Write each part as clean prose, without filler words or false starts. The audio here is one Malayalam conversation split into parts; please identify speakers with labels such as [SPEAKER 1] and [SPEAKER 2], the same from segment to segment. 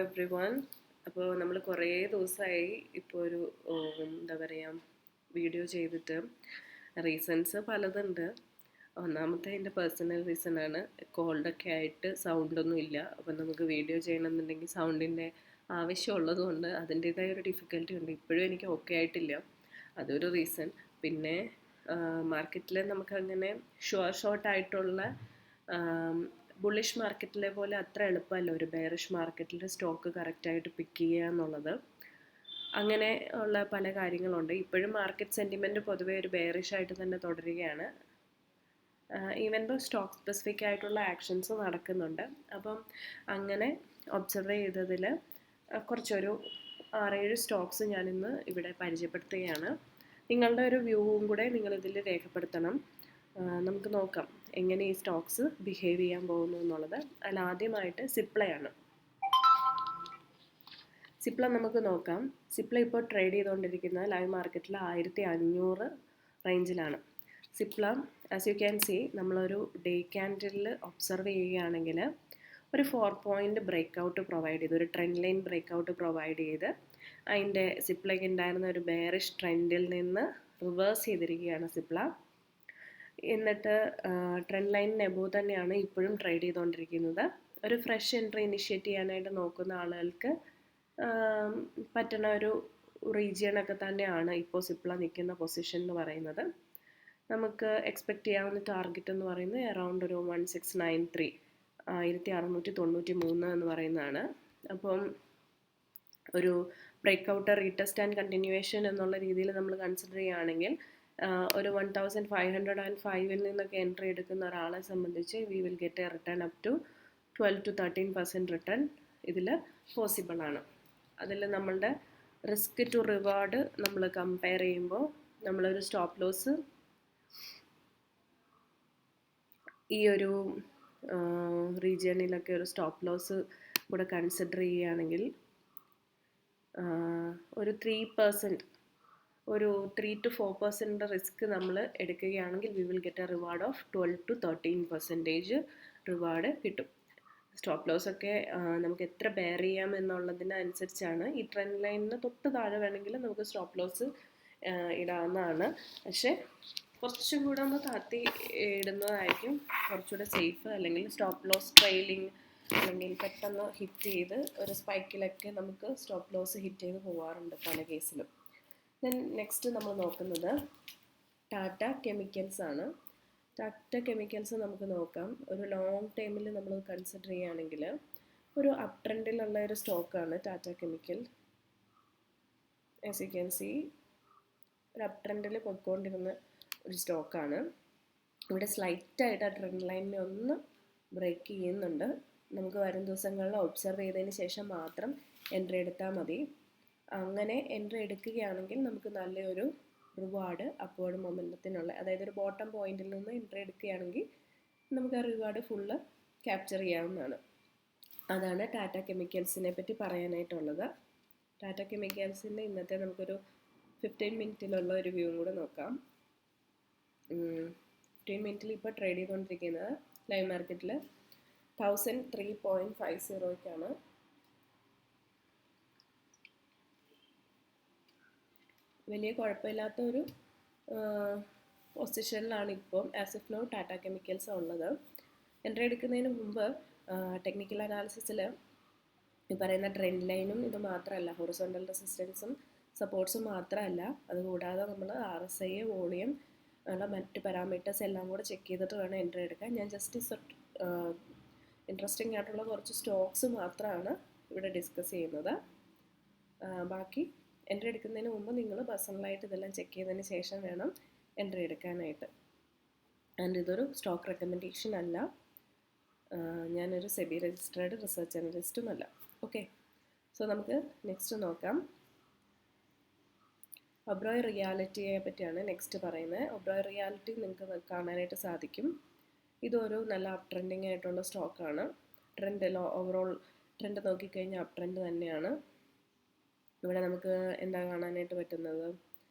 [SPEAKER 1] Every one. അപ്പോൾ നമ്മൾ കുറേ ദിവസമായി ഇപ്പോൾ ഒരു എന്താ പറയുക വീഡിയോ ചെയ്തിട്ട്. റീസൺസ് പലതുണ്ട്. ഒന്നാമത്തെ എൻ്റെ പേഴ്സണൽ റീസണാണ്. കോൾഡൊക്കെ ആയിട്ട് സൗണ്ടൊന്നും ഇല്ല. അപ്പം നമുക്ക് വീഡിയോ ചെയ്യണമെന്നുണ്ടെങ്കിൽ സൗണ്ടിൻ്റെ ആവശ്യമുള്ളത് കൊണ്ട് അതിൻ്റേതായ ഒരു ഡിഫിക്കൽറ്റി ഉണ്ട്. ഇപ്പോഴും എനിക്ക് ഓക്കെ ആയിട്ടില്ല. അതൊരു റീസൺ. പിന്നെ മാർക്കറ്റിൽ നമുക്കങ്ങനെ ഷോർട്ടായിട്ടുള്ള ബുള്ളിഷ് മാർക്കറ്റിലെ പോലെ അത്ര എളുപ്പമല്ല ഒരു ബെയറിഷ് മാർക്കറ്റിൽ സ്റ്റോക്ക് കറക്റ്റായിട്ട് പിക്ക് ചെയ്യുക എന്നുള്ളത്. അങ്ങനെ ഉള്ള പല കാര്യങ്ങളുണ്ട്. ഇപ്പോഴും മാർക്കറ്റ് സെൻറ്റിമെൻറ്റ് പൊതുവേ ഒരു ബെയറിഷ് ആയിട്ട് തന്നെ തുടരുകയാണ്. ഈവൻ ദോ സ്റ്റോക്ക് സ്പെസിഫിക് ആയിട്ടുള്ള ആക്ഷൻസ് നടക്കുന്നുണ്ട്. അപ്പം അങ്ങനെ ഒബ്സർവ് ചെയ്തതിൽ കുറച്ചൊരു 6-7 സ്റ്റോക്സ് ഞാനിന്ന് ഇവിടെ പരിചയപ്പെടുത്തുകയാണ്. നിങ്ങളുടെ ഒരു വ്യൂവും കൂടെ നിങ്ങളിതിൽ രേഖപ്പെടുത്തണം. നമുക്ക് നോക്കാം എങ്ങനെ ഈ സ്റ്റോക്സ് ബിഹേവ് ചെയ്യാൻ പോകുന്നു എന്നുള്ളത്. അതിൽ ആദ്യമായിട്ട് സിപ്ലയാണ്. സിപ്ല നമുക്ക് നോക്കാം. സിപ്ല ഇപ്പോൾ ട്രേഡ് ചെയ്തുകൊണ്ടിരിക്കുന്നത് ലൈവ് മാർക്കറ്റിൽ 1500 റേഞ്ചിലാണ്. Cipla as you can see, നമ്മളൊരു ഡേ ക്യാൻഡിലിൽ ഒബ്സർവ് ചെയ്യുകയാണെങ്കിൽ ഒരു 4 പോയിൻ്റ് ബ്രേക്ക് ഔട്ട് പ്രൊവൈഡ് ചെയ്ത്, ഒരു trend line break out provide ചെയ്ത് അതിൻ്റെ സിപ്ലയ്ക്ക് ഉണ്ടായിരുന്ന ഒരു ബെയറിഷ് ട്രെൻഡിൽ നിന്ന് റിവേഴ്സ് ചെയ്തിരിക്കുകയാണ് സിപ്ല. എന്നിട്ട് ട്രെൻഡ് ലൈനിന് എബോവ് തന്നെയാണ് ഇപ്പോഴും ട്രേഡ് ചെയ്തുകൊണ്ടിരിക്കുന്നത്. ഒരു ഫ്രഷ് എൻട്രി ഇനിഷ്യേറ്റ് ചെയ്യാനായിട്ട് നോക്കുന്ന ആളുകൾക്ക് പറ്റുന്ന ഒരു റീജിയണൊക്കെ തന്നെയാണ് ഇപ്പോൾ സിപ്ല നിൽക്കുന്ന പൊസിഷൻ എന്ന് പറയുന്നത്. നമുക്ക് എക്സ്പെക്റ്റ് ചെയ്യാവുന്ന ടാർഗറ്റ് എന്ന് പറയുന്നത് അറൗണ്ട് ഒരു 1693 1693 എന്ന് പറയുന്നതാണ്. അപ്പം ഒരു break out, retest and continuation എന്നുള്ള രീതിയിൽ നമ്മൾ കൺസിഡർ ചെയ്യുകയാണെങ്കിൽ ഒരു 1505 നിന്നൊക്കെ എൻട്രി എടുക്കുന്ന ഒരാളെ സംബന്ധിച്ച് we will get a return up to 12-13% return ഇതിൽ പോസിബിൾ ആണ്. അതിൽ നമ്മളുടെ റിസ്ക് ടു റിവാർഡ് നമ്മൾ കമ്പയർ ചെയ്യുമ്പോൾ നമ്മളൊരു സ്റ്റോപ്പ് ലോസ് ഈ ഒരു റീജിയണിലൊക്കെ ഒരു സ്റ്റോപ്പ് ലോസ് കൂടെ കൺസിഡർ ചെയ്യുകയാണെങ്കിൽ ഒരു 3%, ഒരു 3-4% റിസ്ക് നമ്മൾ എടുക്കുകയാണെങ്കിൽ V will get a reward of 12-13% reward കിട്ടും. സ്റ്റോപ്പ് ലോസ് ഒക്കെ നമുക്ക് എത്ര ബെയർ ചെയ്യാം എന്നുള്ളതിനനുസരിച്ചാണ്. ഈ ട്രെൻഡ് ലൈനിന് തൊട്ട് താഴെ വേണമെങ്കിൽ നമുക്ക് സ്റ്റോപ്പ് ലോസ് ഇടാവുന്നതാണ്. പക്ഷേ കുറച്ചും കൂടെ ഒന്ന് താത്തി ഇടുന്നതായിരിക്കും കുറച്ചുകൂടെ സേഫ്. അല്ലെങ്കിൽ സ്റ്റോപ്പ് ലോസ് ട്രെയിലിംഗ്, അല്ലെങ്കിൽ പെട്ടെന്ന് ഹിറ്റ് ചെയ്ത് ഒരു സ്പൈക്കിലൊക്കെ നമുക്ക് സ്റ്റോപ്പ് ലോസ് ഹിറ്റ് ചെയ്ത് പോകാറുണ്ട് പല കേസിലും. ദെൻ നെക്സ്റ്റ് നമ്മൾ നോക്കുന്നത് ടാറ്റ കെമിക്കൽസ് ആണ്. ടാറ്റ കെമിക്കൽസ് നമുക്ക് നോക്കാം. ഒരു ലോങ് ടൈമിൽ നമ്മൾ കൺസിഡർ ചെയ്യുകയാണെങ്കിൽ ഒരു അപ് ട്രെൻഡിലുള്ള ഒരു സ്റ്റോക്കാണ് Tata chemical. As you can see, ഒരു അപ് ട്രെൻഡിൽ പൊയ്ക്കൊണ്ടിരുന്ന ഒരു സ്റ്റോക്കാണ്. ഇവിടെ സ്ലൈറ്റായിട്ട് ആ ട്രെൻഡ് ലൈനിനെ ഒന്ന് ബ്രേക്ക് ചെയ്യുന്നുണ്ട്. നമുക്ക് വരും ദിവസങ്ങളിൽ ഒബ്സർവ് ചെയ്തതിന് ശേഷം മാത്രം എൻട്രി എടുത്താൽ മതി. അങ്ങനെ എൻട്രി എടുക്കുകയാണെങ്കിൽ നമുക്ക് നല്ലൊരു റിവാർഡ് അപ്വേർഡ് മൊമെൻറ്റത്തിനുള്ള, അതായത് ഒരു ബോട്ടം പോയിന്റിൽ നിന്ന് എൻട്രി എടുക്കുകയാണെങ്കിൽ നമുക്ക് ആ റിവാർഡ് ഫുള്ള് ക്യാപ്ചർ ചെയ്യാവുന്നതാണ്. അതാണ് ടാറ്റ കെമിക്കൽസിനെ പറ്റി പറയാനായിട്ടുള്ളത്. ടാറ്റ കെമിക്കൽസിൻ്റെ ഇന്നത്തെ നമുക്കൊരു 15 മിനിറ്റിലുള്ള ഒരു വ്യൂ കൂടെ നോക്കാം. 15 മിനിറ്റിൽ ഇപ്പോൾ ട്രേഡ് ചെയ്തുകൊണ്ടിരിക്കുന്നത് ലൈവ് മാർക്കറ്റിൽ 1003.50ക്കാണ്. വലിയ കുഴപ്പമില്ലാത്ത ഒരു പൊസിഷനിലാണ് ഇപ്പോൾ as of now Tata chemicals ഉള്ളത്. എൻട്രി എടുക്കുന്നതിന് മുമ്പ് ടെക്നിക്കൽ അനാലിസിസിൽ ഈ പറയുന്ന ട്രെൻഡ് ലൈനും ഇത് മാത്രമല്ല, ഹൊറിസോണ്ടൽ റെസിസ്റ്റൻസും സപ്പോർട്ട്സും മാത്രമല്ല, അതുകൂടാതെ നമ്മൾ RSI, വോളിയം ഉള്ള മറ്റ് പാരാമീറ്റേഴ്സ് എല്ലാം കൂടെ ചെക്ക് ചെയ്തിട്ട് വേണം എൻട്രി എടുക്കാൻ. ഞാൻ ജസ്റ്റ് ഇൻട്രസ്റ്റിംഗ് ആയിട്ടുള്ള കുറച്ച് സ്റ്റോക്സ് മാത്രമാണ് ഇവിടെ ഡിസ്കസ് ചെയ്യുന്നത്. ബാക്കി എൻട്രി എടുക്കുന്നതിന് മുമ്പ് നിങ്ങൾ പേഴ്സണലായിട്ട് ഇതെല്ലാം ചെക്ക് ചെയ്തതിന് ശേഷം വേണം എൻട്രി എടുക്കാനായിട്ട്. ആൻഡ് ഇതൊരു സ്റ്റോക്ക് റെക്കമെൻഡേഷൻ അല്ല. ഞാനൊരു സെബി രജിസ്ട്രേഡ് റിസർച്ച് അനലിസ്റ്റും അല്ല. ഓക്കെ, സോ നമുക്ക് നെക്സ്റ്റ് നോക്കാം. ഒബ്രോയ് റിയാലിറ്റിയെ പറ്റിയാണ് നെക്സ്റ്റ് പറയുന്നത്. ഒബ്രോയ് റിയാലിറ്റി നിങ്ങൾക്ക് കാണാനായിട്ട് സാധിക്കും. ഇതൊരു നല്ല അപ് ട്രെൻഡിങ് ആയിട്ടുള്ള സ്റ്റോക്കാണ്. ഓവറോൾ ട്രെൻഡ് നോക്കിക്കഴിഞ്ഞാൽ അപ് ട്രെൻഡ് തന്നെയാണ്. ഇവിടെ നമുക്ക് എന്താ കാണാനായിട്ട് പറ്റുന്നത്,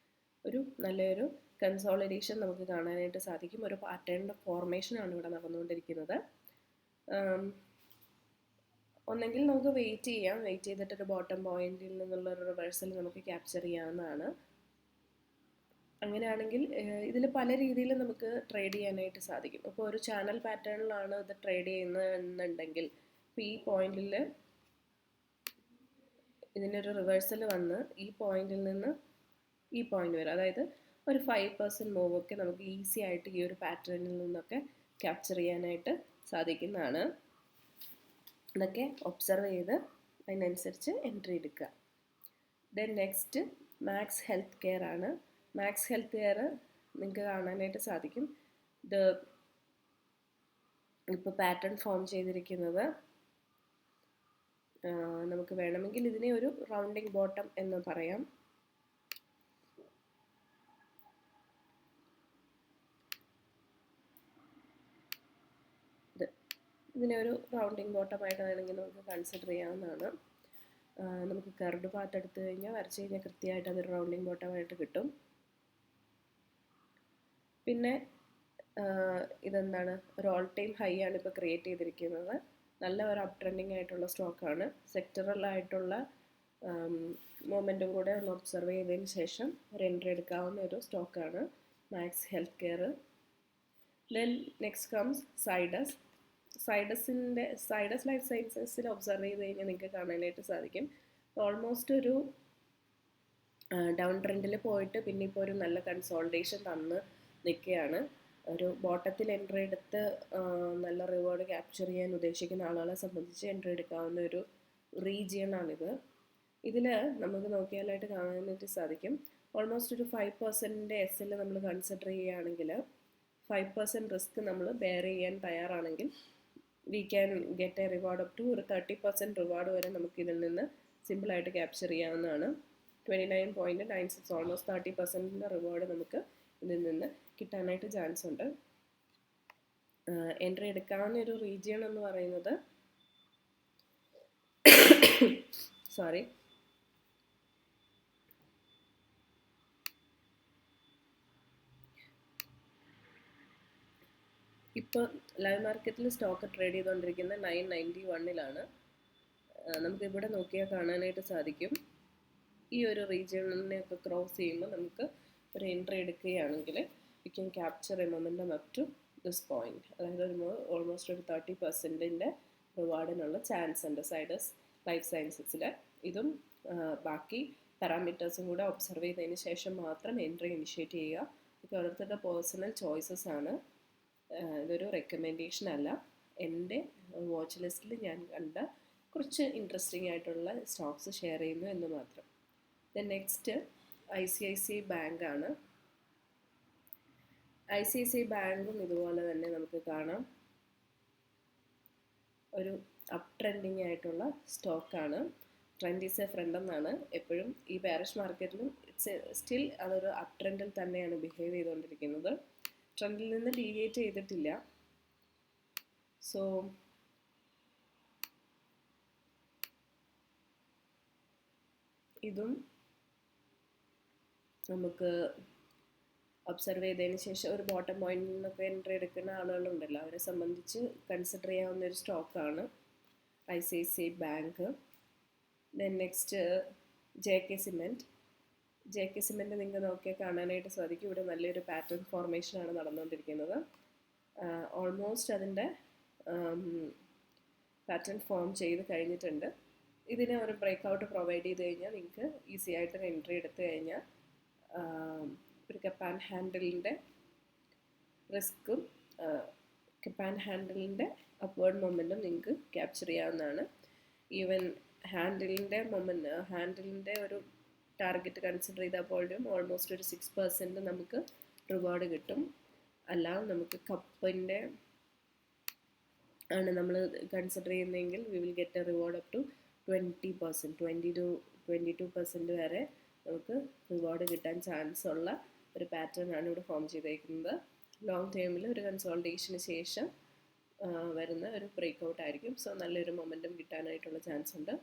[SPEAKER 1] ഒരു നല്ലൊരു കൺസോളിഡേഷൻ നമുക്ക് കാണാനായിട്ട് സാധിക്കും. ഒരു പാറ്റേണിൻ്റെ ഫോർമേഷനാണ് ഇവിടെ നടന്നുകൊണ്ടിരിക്കുന്നത്. ഒന്നെങ്കിൽ നമുക്ക് വെയിറ്റ് ചെയ്യാം, വെയിറ്റ് ചെയ്തിട്ടൊരു ബോട്ടം പോയിന്റിൽ നിന്നുള്ള ഒരു റിവേഴ്സൽ നമുക്ക് ക്യാപ്ചർ ചെയ്യാവുന്നതാണ്. അങ്ങനെയാണെങ്കിൽ ഇതിൽ പല രീതിയിൽ നമുക്ക് ട്രേഡ് ചെയ്യാനായിട്ട് സാധിക്കും. ഇപ്പോൾ ഒരു ചാനൽ പാറ്റേണിലാണ് ഇത് ട്രേഡ് ചെയ്യുന്നതെന്നുണ്ടെങ്കിൽ ഇപ്പോൾ ഈ പോയിന്റിൽ ഇതിനൊരു റിവേഴ്സൽ വന്ന് ഈ പോയിന്റിൽ നിന്ന് ഈ പോയിന്റ് വരെ, അതായത് ഒരു 5% മൂവ് ഒക്കെ നമുക്ക് ഈസി ആയിട്ട് ഈ ഒരു പാറ്റേണിൽ നിന്നൊക്കെ ക്യാപ്ചർ ചെയ്യാനായിട്ട് സാധിക്കുന്നതാണ്. ഇതൊക്കെ ഒബ്സർവ് ചെയ്ത് അതിനനുസരിച്ച് എൻട്രി എടുക്കുക. Then next Max healthcare ആണ്. മാക്സ് ഹെൽത്ത് കെയർ നിങ്ങൾക്ക് കാണാനായിട്ട് സാധിക്കും. ഇത് ഇപ്പോൾ പാറ്റേൺ ഫോം ചെയ്തിരിക്കുന്നത് നമുക്ക് വേണമെങ്കിൽ ഇതിനെ ഒരു റൗണ്ടിങ് ബോട്ടം എന്ന് പറയാം. ഇതിനെ ഒരു റൗണ്ടിങ് ബോട്ടമായിട്ട് വേണമെങ്കിൽ നമുക്ക് കൺസിഡർ ചെയ്യാവുന്നതാണ്. നമുക്ക് കർഡ് പാത്ത് എടുത്തു കഴിഞ്ഞാൽ വരച്ച് കഴിഞ്ഞാൽ കൃത്യമായിട്ട് അതൊരു റൗണ്ടിങ് ബോട്ടമായിട്ട് കിട്ടും. പിന്നെ ഇതെന്താണ്, ഒരു ഓൾ ടൈം ഹൈ ആണ് ഇപ്പോൾ ക്രിയേറ്റ് ചെയ്തിരിക്കുന്നത്. നല്ല ഒരു അപ് ട്രെൻഡിങ് ആയിട്ടുള്ള സ്റ്റോക്കാണ്. സെക്ടറലായിട്ടുള്ള മൊമെൻറ്റും കൂടെ ഒന്ന് ഒബ്സർവ് ചെയ്തതിന് ശേഷം ഒരു എൻട്രി എടുക്കാവുന്ന ഒരു സ്റ്റോക്കാണ് Max Healthcare. Then next comes Zydus. Zydus Life സയൻസസിൽ ഒബ്സർവ് ചെയ്ത് കഴിഞ്ഞാൽ നിങ്ങൾക്ക് കാണാനായിട്ട് സാധിക്കും ഓൾമോസ്റ്റ് ഒരു ഡൗൺ ട്രെൻഡിൽ പോയിട്ട് പിന്നെ ഇപ്പോൾ ഒരു നല്ല കൺസോൾട്ടേഷൻ തന്ന് നിൽക്കുകയാണ്. ഒരു ബോട്ടത്തിൽ എൻട്രി എടുത്ത് നല്ല റിവാർഡ് ക്യാപ്ചർ ചെയ്യാൻ ഉദ്ദേശിക്കുന്ന ആളുകളെ സംബന്ധിച്ച് എൻട്രി എടുക്കാവുന്ന ഒരു റീജിയണാണിത്. ഇതിൽ നമുക്ക് നോക്കിയാലായിട്ട് കാണാനായിട്ട് സാധിക്കും ഓൾമോസ്റ്റ് ഒരു 5% എസ് എൽ നമ്മൾ കൺസിഡർ ചെയ്യുകയാണെങ്കിൽ 5% റിസ്ക് നമ്മൾ ബെയർ ചെയ്യാൻ തയ്യാറാണെങ്കിൽ we can get a reward up to ഒരു 30% റിവാർഡ് വരെ നമുക്ക് ഇതിൽ നിന്ന് സിമ്പിളായിട്ട് ക്യാപ്ചർ ചെയ്യാവുന്നതാണ്. 29.96 ഓൾമോസ്റ്റ് 30% റിവാർഡ് നമുക്ക് ഇതിൽ നിന്ന് കിട്ടാനായിട്ട് ചാൻസ് ഉണ്ട്. എൻട്രി എടുക്കാവുന്ന ഒരു റീജിയൺ എന്ന് പറയുന്നത് സോറി ഇപ്പോൾ ലൈവ് മാർക്കറ്റിൽ സ്റ്റോക്ക് ട്രേഡ് ചെയ്തുകൊണ്ടിരിക്കുന്നത് 991 നമുക്കിവിടെ നോക്കിയാൽ കാണാനായിട്ട് സാധിക്കും ഈ ഒരു റീജിയണിനെയൊക്കെ ക്രോസ് ചെയ്യുമ്പോൾ നമുക്ക് ഒരു എൻട്രി എടുക്കുകയാണെങ്കിൽ we can capture a momentum up to this point. അതായത് ഒരു ഓൾമോസ്റ്റ് ഒരു 30% റിവാർഡിനുള്ള ചാൻസ് ഉണ്ട് സൈഡസ് ലൈഫ് സയൻസസിൽ. ഇതും ബാക്കി പാരാമീറ്റേഴ്സും കൂടെ ഒബ്സർവ് ചെയ്തതിന് ശേഷം മാത്രം എൻട്രി ഇനിഷ്യേറ്റ് ചെയ്യുക. ഇതൊക്കെ ഓരോരുത്തരുടെ പേഴ്സണൽ ചോയ്സസ് ആണ്. ഇതൊരു റെക്കമെൻഡേഷൻ അല്ല. എൻ്റെ വാച്ച് ലിസ്റ്റിൽ ഞാൻ കണ്ട കുറച്ച് ഇൻട്രസ്റ്റിംഗ് ആയിട്ടുള്ള സ്റ്റോക്സ് ഷെയർ ചെയ്യുന്നു എന്ന് മാത്രം. ദെൻ നെക്സ്റ്റ് ICICI ബാങ്ക് ആണ്. ICICI ബാങ്കും ഇതുപോലെ തന്നെ നമുക്ക് കാണാം ഒരു അപ് ട്രെൻഡിങ് ആയിട്ടുള്ള സ്റ്റോക്കാണ്. ട്രെൻഡ് ഈസ് എ ഫ്രണ്ട് എന്നാണ് എപ്പോഴും ഈ ബെയറിഷ് മാർക്കറ്റിലും സ്റ്റിൽ അതൊരു അപ് ട്രെൻഡിൽ തന്നെയാണ് ബിഹേവ് ചെയ്തുകൊണ്ടിരിക്കുന്നത്. ട്രെൻഡിൽ നിന്ന് ഡീവിയേറ്റ് ചെയ്തിട്ടില്ല. സോ ഇതും നമുക്ക് ഒബ്സർവ് ചെയ്തതിന് ശേഷം ഒരു ബോട്ടം പോയിന്റിൽ നിന്നൊക്കെ എൻട്രി എടുക്കുന്ന ആളുകളുണ്ടല്ലോ, അവരെ സംബന്ധിച്ച് കൺസിഡർ ചെയ്യാവുന്ന ഒരു സ്റ്റോക്കാണ് ICICI bank. Then next JK cement. JK cement നിങ്ങൾക്ക് നോക്കിയാൽ കാണാനായിട്ട് സാധിക്കും ഇവിടെ നല്ലൊരു പാറ്റേൺ ഫോർമേഷനാണ് നടന്നുകൊണ്ടിരിക്കുന്നത്. ഓൾമോസ്റ്റ് അതിൻ്റെ പാറ്റേൺ ഫോം ചെയ്ത് കഴിഞ്ഞിട്ടുണ്ട്. ഇതിന് ഒരു ബ്രേക്ക് ഔട്ട് പ്രൊവൈഡ് ചെയ്ത് കഴിഞ്ഞാൽ നിങ്ങൾക്ക് ഈസി ആയിട്ടൊരു എൻട്രി എടുത്തു കഴിഞ്ഞാൽ ഒരു കപ്പ് ആൻഡ് ഹാൻഡിലിൻ്റെ റിസ്ക്കും കപ്പ് ആൻഡ് ഹാൻഡിലിൻ്റെ അപ്വേർഡ് മൊമെൻറ്റും നിങ്ങൾക്ക് ക്യാപ്ചർ ചെയ്യാവുന്നതാണ്. ഈവൻ ഹാൻഡിലിൻ്റെ ഒരു ടാർഗറ്റ് കൺസിഡർ ചെയ്താൽ പോലും ഓൾമോസ്റ്റ് ഒരു 6% നമുക്ക് റിവാർഡ് കിട്ടും. അല്ല നമുക്ക് കപ്പിൻ്റെ ആണ് നമ്മൾ കൺസിഡർ ചെയ്യുന്നതെങ്കിൽ we will get a reward up to 20%, 22% വരെ നമുക്ക് റിവാർഡ് കിട്ടാൻ ചാൻസ് ഉള്ള ഒരു പാറ്റേൺ ആണ് ഇവിടെ ഫോം ചെയ്തേക്കുന്നത്. ലോങ് ടേമിൽ ഒരു കൺസോൾട്ടേഷന് ശേഷം വരുന്ന ഒരു ബ്രേക്ക് ഔട്ട് ആയിരിക്കും. സോ നല്ലൊരു മൊമെൻറ്റം കിട്ടാനായിട്ടുള്ള ചാൻസ് ഉണ്ട്.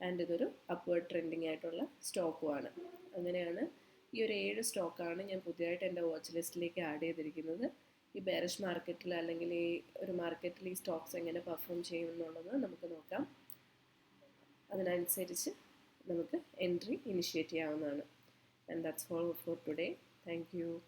[SPEAKER 1] ആൻഡ് ഇതൊരു അപ്വേർഡ് ട്രെൻഡിങ് ആയിട്ടുള്ള സ്റ്റോക്കുമാണ്. അങ്ങനെയാണ് ഈ ഒരു 7 സ്റ്റോക്കാണ് ഞാൻ പുതിയതായിട്ട് എൻ്റെ വാച്ച് ലിസ്റ്റിലേക്ക് ആഡ് ചെയ്തിരിക്കുന്നത്. ഈ ബെയറിഷ് മാർക്കറ്റിൽ അല്ലെങ്കിൽ ഈ ഒരു മാർക്കറ്റിൽ ഈ സ്റ്റോക്സ് എങ്ങനെ പെർഫോം ചെയ്യും എന്നുള്ളത് നമുക്ക് നോക്കാം. അതിനനുസരിച്ച് നമുക്ക് എൻട്രി ഇനിഷ്യേറ്റ് ചെയ്യാവുന്നതാണ്. And that's all for today. Thank you.